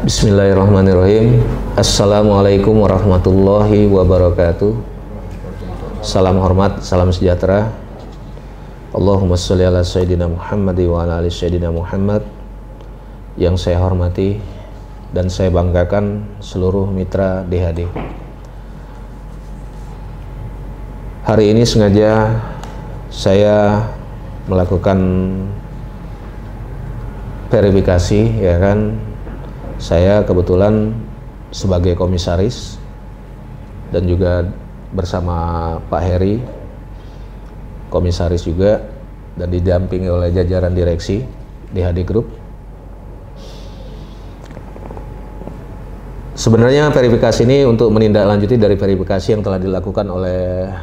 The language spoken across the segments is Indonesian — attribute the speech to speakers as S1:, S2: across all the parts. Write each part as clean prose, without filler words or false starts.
S1: Bismillahirrahmanirrahim. Assalamualaikum warahmatullahi wabarakatuh. Salam hormat, salam sejahtera. Allahumma sholli ala sayyidina Muhammad wa ala ali sayyidina Muhammad. Yang saya hormati dan saya banggakan seluruh mitra DHD. Hari ini sengaja saya melakukan verifikasi, ya kan. Saya kebetulan sebagai komisaris dan juga bersama Pak Heri, komisaris juga, dan didampingi oleh jajaran direksi DHD Group. Sebenarnya verifikasi ini untuk menindaklanjuti dari verifikasi yang telah dilakukan oleh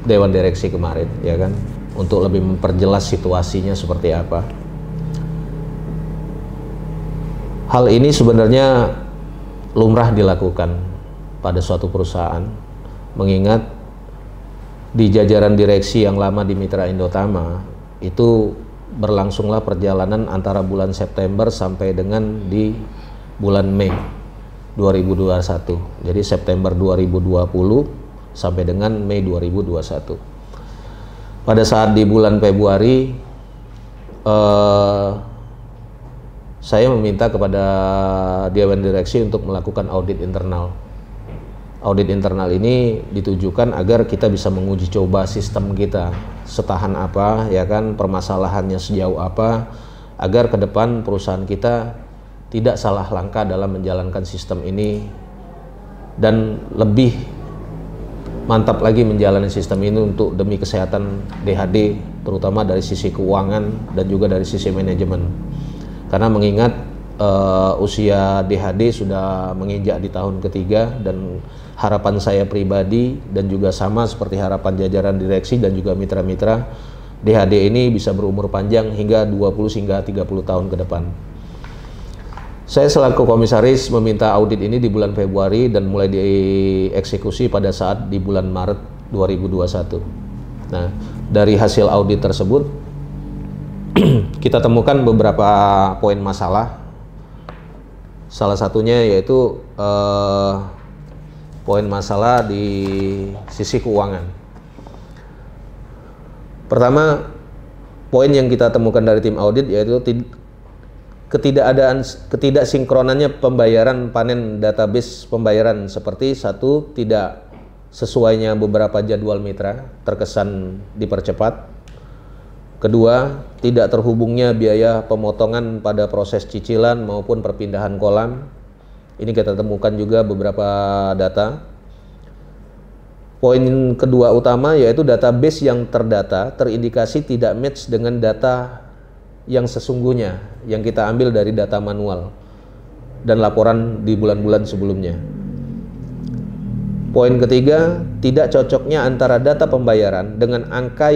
S1: Dewan Direksi kemarin, ya kan, untuk lebih memperjelas situasinya seperti apa. Hal ini sebenarnya lumrah dilakukan pada suatu perusahaan, mengingat di jajaran direksi yang lama di Mitra Indotama itu berlangsunglah perjalanan antara bulan September sampai dengan di bulan Mei 2021. Jadi September 2020 sampai dengan Mei 2021. Pada saat di bulan Februari saya meminta kepada Dewan Direksi untuk melakukan audit internal. Audit internal ini ditujukan agar kita bisa menguji coba sistem kita setahan apa, ya kan, permasalahannya sejauh apa, agar ke depan perusahaan kita tidak salah langkah dalam menjalankan sistem ini dan lebih mantap lagi menjalani sistem ini untuk demi kesehatan DHD, terutama dari sisi keuangan dan juga dari sisi manajemen. Karena mengingat usia DHD sudah menginjak di tahun ketiga, dan harapan saya pribadi dan juga sama seperti harapan jajaran direksi dan juga mitra-mitra, DHD ini bisa berumur panjang hingga 20 hingga 30 tahun ke depan. Saya selaku komisaris meminta audit ini di bulan Februari dan mulai dieksekusi pada saat di bulan Maret 2021. Nah, dari hasil audit tersebut kita temukan beberapa poin masalah. Salah satunya yaitu poin masalah di sisi keuangan. Pertama, poin yang kita temukan dari tim audit yaitu ketidaksinkronannya pembayaran panen database pembayaran, seperti satu, tidak sesuainya beberapa jadwal mitra, terkesan dipercepat. Kedua, tidak terhubungnya biaya pemotongan pada proses cicilan maupun perpindahan kolam. Ini kita temukan juga beberapa data. Poin kedua utama yaitu database yang terdata terindikasi tidak match dengan data yang sesungguhnya yang kita ambil dari data manual dan laporan di bulan-bulan sebelumnya. Poin ketiga, tidak cocoknya antara data pembayaran dengan angka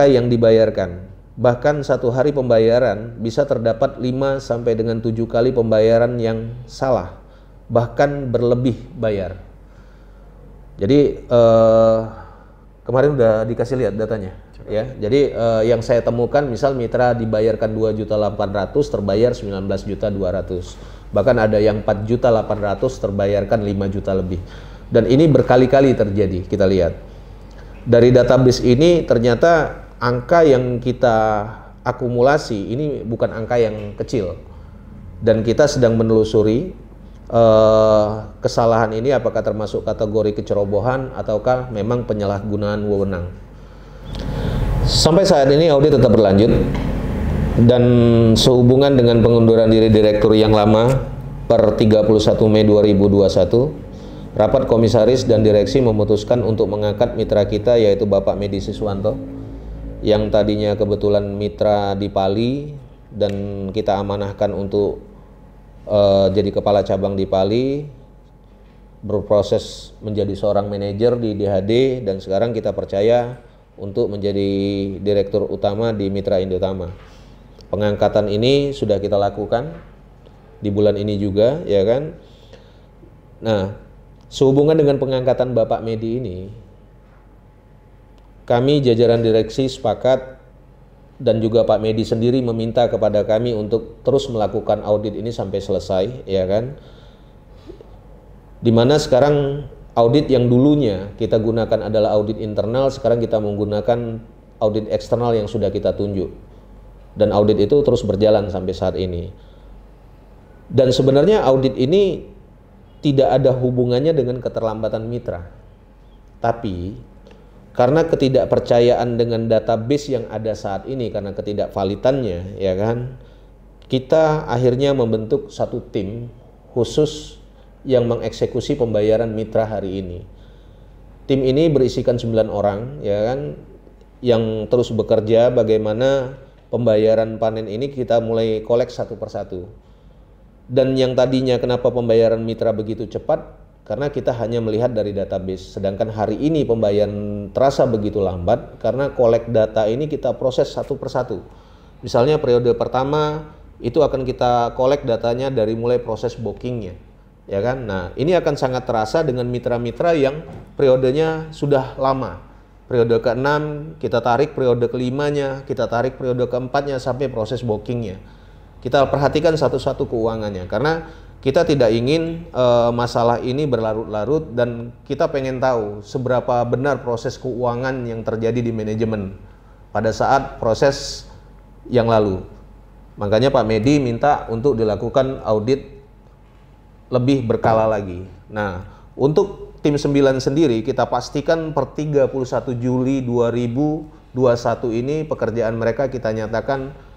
S1: yang dibayarkan. Bahkan satu hari pembayaran bisa terdapat 5 sampai dengan 7 kali pembayaran yang salah, bahkan berlebih bayar. Jadi kemarin udah dikasih lihat datanya, ya. Jadi yang saya temukan, misal mitra dibayarkan 2.800.000 terbayar 19.200.000. Bahkan ada yang 4.800.000 terbayarkan 5 juta lebih. Dan ini berkali-kali terjadi, kita lihat. Dari database ini ternyata angka yang kita akumulasi ini bukan angka yang kecil, dan kita sedang menelusuri kesalahan ini apakah termasuk kategori kecerobohan ataukah memang penyalahgunaan wewenang. Sampai saat ini audit tetap berlanjut, dan sehubungan dengan pengunduran diri direktur yang lama per 31 Mei 2021, rapat komisaris dan direksi memutuskan untuk mengangkat mitra kita yaitu Bapak Medi Siswanto, yang tadinya kebetulan mitra di Pali dan kita amanahkan untuk jadi kepala cabang di Pali, berproses menjadi seorang manajer di DHD, dan sekarang kita percaya untuk menjadi direktur utama di Mitra Indotama. Pengangkatan ini sudah kita lakukan di bulan ini juga, ya kan. Nah, sehubungan dengan pengangkatan Bapak Medi ini, kami jajaran direksi sepakat dan juga Pak Medi sendiri meminta kepada kami untuk terus melakukan audit ini sampai selesai, ya kan? Dimana sekarang audit yang dulunya kita gunakan adalah audit internal, sekarang kita menggunakan audit eksternal yang sudah kita tunjuk. Dan audit itu terus berjalan sampai saat ini. Dan sebenarnya audit ini tidak ada hubungannya dengan keterlambatan mitra. Tapi karena ketidakpercayaan dengan database yang ada saat ini, karena ketidakvalidannya, ya kan, kita akhirnya membentuk satu tim khusus yang mengeksekusi pembayaran mitra hari ini. Tim ini berisikan 9 orang, ya kan, yang terus bekerja bagaimana pembayaran panen ini kita mulai kolek satu persatu. Dan yang tadinya kenapa pembayaran mitra begitu cepat? Karena kita hanya melihat dari database, sedangkan hari ini pembayaran terasa begitu lambat karena kolek data ini kita proses satu persatu. Misalnya periode pertama itu akan kita kolek datanya dari mulai proses bookingnya, ya kan? Nah, ini akan sangat terasa dengan mitra-mitra yang periodenya sudah lama. Periode ke-6 kita tarik periode ke-5-nya, kita tarik periode ke-4-nya sampai proses bookingnya. Kita perhatikan satu-satu keuangannya karena kita tidak ingin masalah ini berlarut-larut dan kita pengen tahu seberapa benar proses keuangan yang terjadi di manajemen pada saat proses yang lalu. Makanya Pak Medi minta untuk dilakukan audit lebih berkala lagi. Nah, untuk tim 9 sendiri kita pastikan per 31 Juli 2021 ini pekerjaan mereka kita nyatakan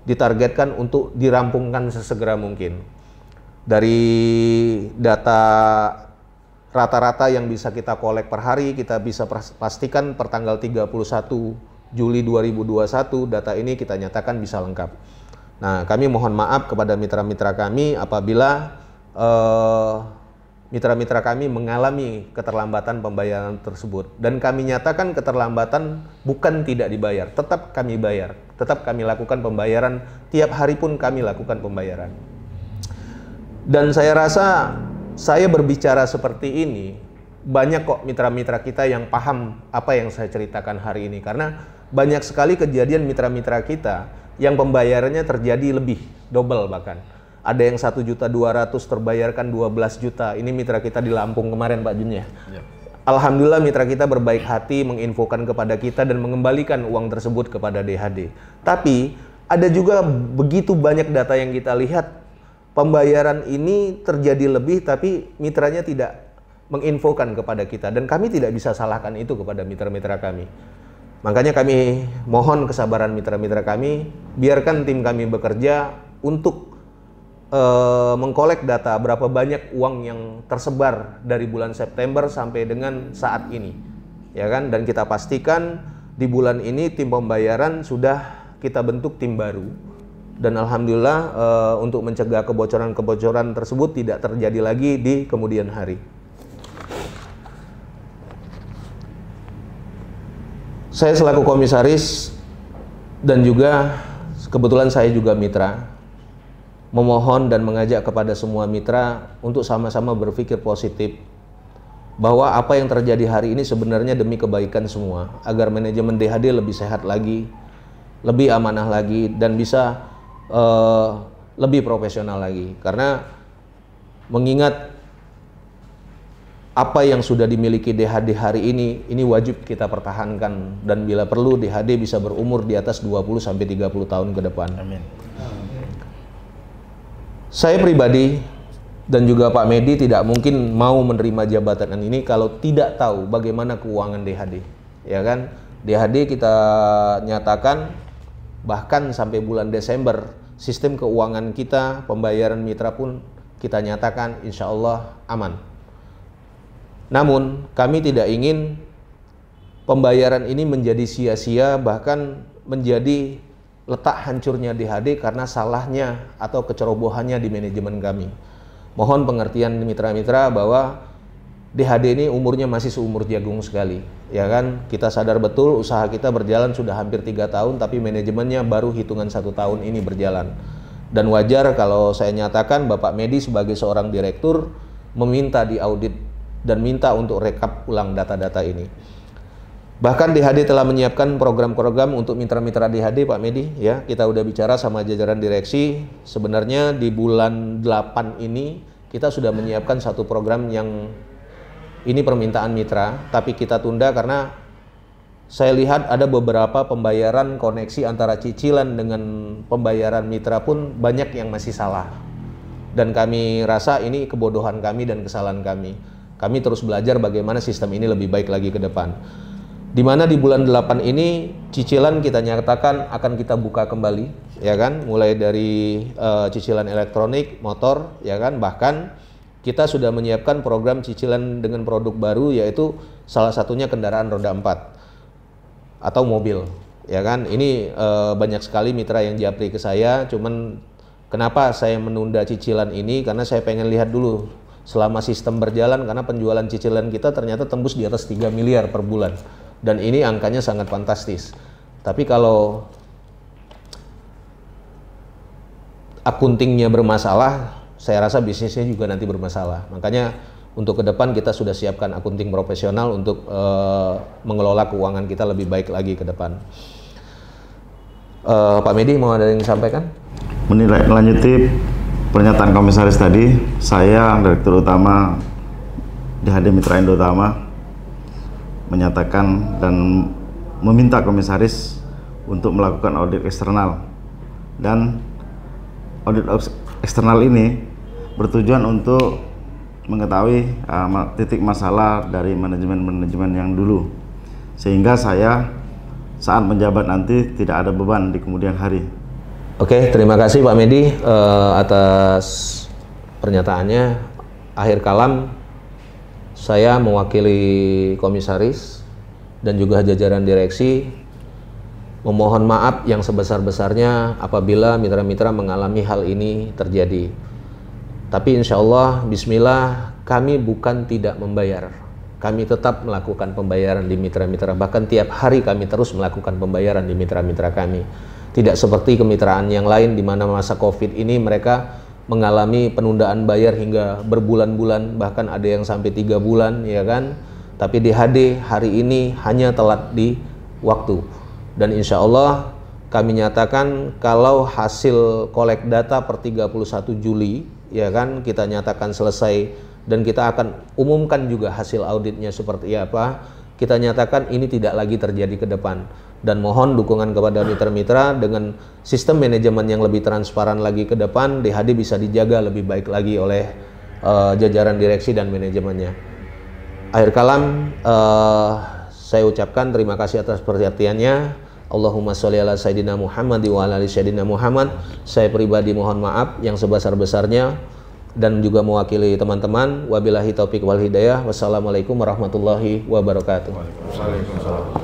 S1: ditargetkan untuk dirampungkan sesegera mungkin. Dari data rata-rata yang bisa kita kolek per hari, kita bisa pastikan per tanggal 31 Juli 2021 data ini kita nyatakan bisa lengkap. Nah, kami mohon maaf kepada mitra-mitra kami apabila mitra-mitra kami mengalami keterlambatan pembayaran tersebut. Dan kami nyatakan keterlambatan bukan tidak dibayar, tetap kami bayar, tetap kami lakukan pembayaran, tiap hari pun kami lakukan pembayaran. Dan saya rasa saya berbicara seperti ini, banyak kok mitra-mitra kita yang paham apa yang saya ceritakan hari ini. Karena banyak sekali kejadian mitra-mitra kita yang pembayarannya terjadi lebih, double bahkan. Ada yang 1.200.000 terbayarkan 12 juta. Ini mitra kita di Lampung kemarin Pak Jun ya. Alhamdulillah mitra kita berbaik hati menginfokan kepada kita dan mengembalikan uang tersebut kepada DHD. Tapi ada juga begitu banyak data yang kita lihat, pembayaran ini terjadi lebih tapi mitranya tidak menginfokan kepada kita dan kami tidak bisa salahkan itu kepada mitra-mitra kami. Makanya kami mohon kesabaran mitra-mitra kami, biarkan tim kami bekerja untuk mengkolek data berapa banyak uang yang tersebar dari bulan September sampai dengan saat ini. Ya kan? Dan kita pastikan di bulan ini tim pembayaran sudah kita bentuk tim baru. Dan alhamdulillah untuk mencegah kebocoran-kebocoran tersebut tidak terjadi lagi di kemudian hari. Saya selaku komisaris dan juga kebetulan saya juga mitra, memohon dan mengajak kepada semua mitra untuk sama-sama berpikir positif bahwa apa yang terjadi hari ini sebenarnya demi kebaikan semua, agar manajemen DHD lebih sehat lagi, lebih amanah lagi, dan bisa lebih profesional lagi. Karena mengingat apa yang sudah dimiliki DHD hari ini wajib kita pertahankan, dan bila perlu DHD bisa berumur di atas 20-30 tahun ke depan. Amin. Saya pribadi dan juga Pak Medi tidak mungkin mau menerima jabatan ini kalau tidak tahu bagaimana keuangan DHD. Ya kan? DHD kita nyatakan bahkan sampai bulan Desember sistem keuangan kita, pembayaran mitra pun kita nyatakan insya Allah aman. Namun kami tidak ingin pembayaran ini menjadi sia-sia, bahkan menjadi letak hancurnya DHD karena salahnya atau kecerobohannya di manajemen kami. Mohon pengertian mitra-mitra bahwa DHD ini umurnya masih seumur jagung sekali, ya kan? Kita sadar betul usaha kita berjalan sudah hampir 3 tahun, tapi manajemennya baru hitungan 1 tahun ini berjalan. Dan wajar kalau saya nyatakan Bapak Medi sebagai seorang direktur meminta diaudit dan minta untuk rekap ulang data-data ini. Bahkan DHD telah menyiapkan program-program untuk mitra-mitra DHD, Pak Medi. Ya, kita udah bicara sama jajaran direksi. Sebenarnya di bulan 8 ini kita sudah menyiapkan satu program yang ini permintaan mitra, tapi kita tunda karena saya lihat ada beberapa pembayaran koneksi antara cicilan dengan pembayaran mitra pun banyak yang masih salah. Dan kami rasa ini kebodohan kami dan kesalahan kami. Kami terus belajar bagaimana sistem ini lebih baik lagi ke depan. Di mana di bulan 8 ini cicilan kita nyatakan akan kita buka kembali, ya kan, mulai dari cicilan elektronik, motor, ya kan, bahkan kita sudah menyiapkan program cicilan dengan produk baru, yaitu salah satunya kendaraan roda 4 atau mobil, ya kan. Ini banyak sekali mitra yang japri ke saya, cuman kenapa saya menunda cicilan ini, karena saya pengen lihat dulu selama sistem berjalan, karena penjualan cicilan kita ternyata tembus di atas 3 miliar per bulan. Dan ini angkanya sangat fantastis. Tapi kalau akuntingnya bermasalah, saya rasa bisnisnya juga nanti bermasalah. Makanya untuk ke depan kita sudah siapkan akunting profesional untuk mengelola keuangan kita lebih baik lagi ke depan. Pak Medi, mau ada yang disampaikan?
S2: Menindaklanjuti pernyataan komisaris tadi, saya Direktur Utama DHD Mitra Indo Utama menyatakan dan meminta komisaris untuk melakukan audit eksternal, dan audit eksternal ini bertujuan untuk mengetahui titik masalah dari manajemen-manajemen yang dulu, sehingga saya saat menjabat nanti tidak ada beban di kemudian hari.
S1: Oke, terima kasih Pak Medi atas pernyataannya. Akhir kalam, saya mewakili komisaris dan juga jajaran direksi memohon maaf yang sebesar-besarnya apabila mitra-mitra mengalami hal ini terjadi. Tapi insya Allah, bismillah, kami bukan tidak membayar. Kami tetap melakukan pembayaran di mitra-mitra, bahkan tiap hari kami terus melakukan pembayaran di mitra-mitra kami. Tidak seperti kemitraan yang lain di mana masa COVID ini mereka mengalami penundaan bayar hingga berbulan-bulan, bahkan ada yang sampai 3 bulan, ya kan. Tapi DHD hari ini hanya telat di waktu. Dan insya Allah kami nyatakan kalau hasil kolek data per 31 Juli, ya kan, kita nyatakan selesai dan kita akan umumkan juga hasil auditnya seperti apa. Kita nyatakan ini tidak lagi terjadi ke depan. Dan mohon dukungan kepada mitra-mitra dengan sistem manajemen yang lebih transparan lagi ke depan, DHD bisa dijaga lebih baik lagi oleh jajaran direksi dan manajemennya. Akhir kalam, saya ucapkan terima kasih atas perhatiannya. Allahumma sholli ala Sayyidina Muhammad wa ala ali Sayyidina Muhammad. Saya pribadi mohon maaf yang sebesar-besarnya dan juga mewakili teman-teman. Wabillahi taufiq wal hidayah. Wassalamualaikum warahmatullahi wabarakatuh.
S3: Waalaikumsalam.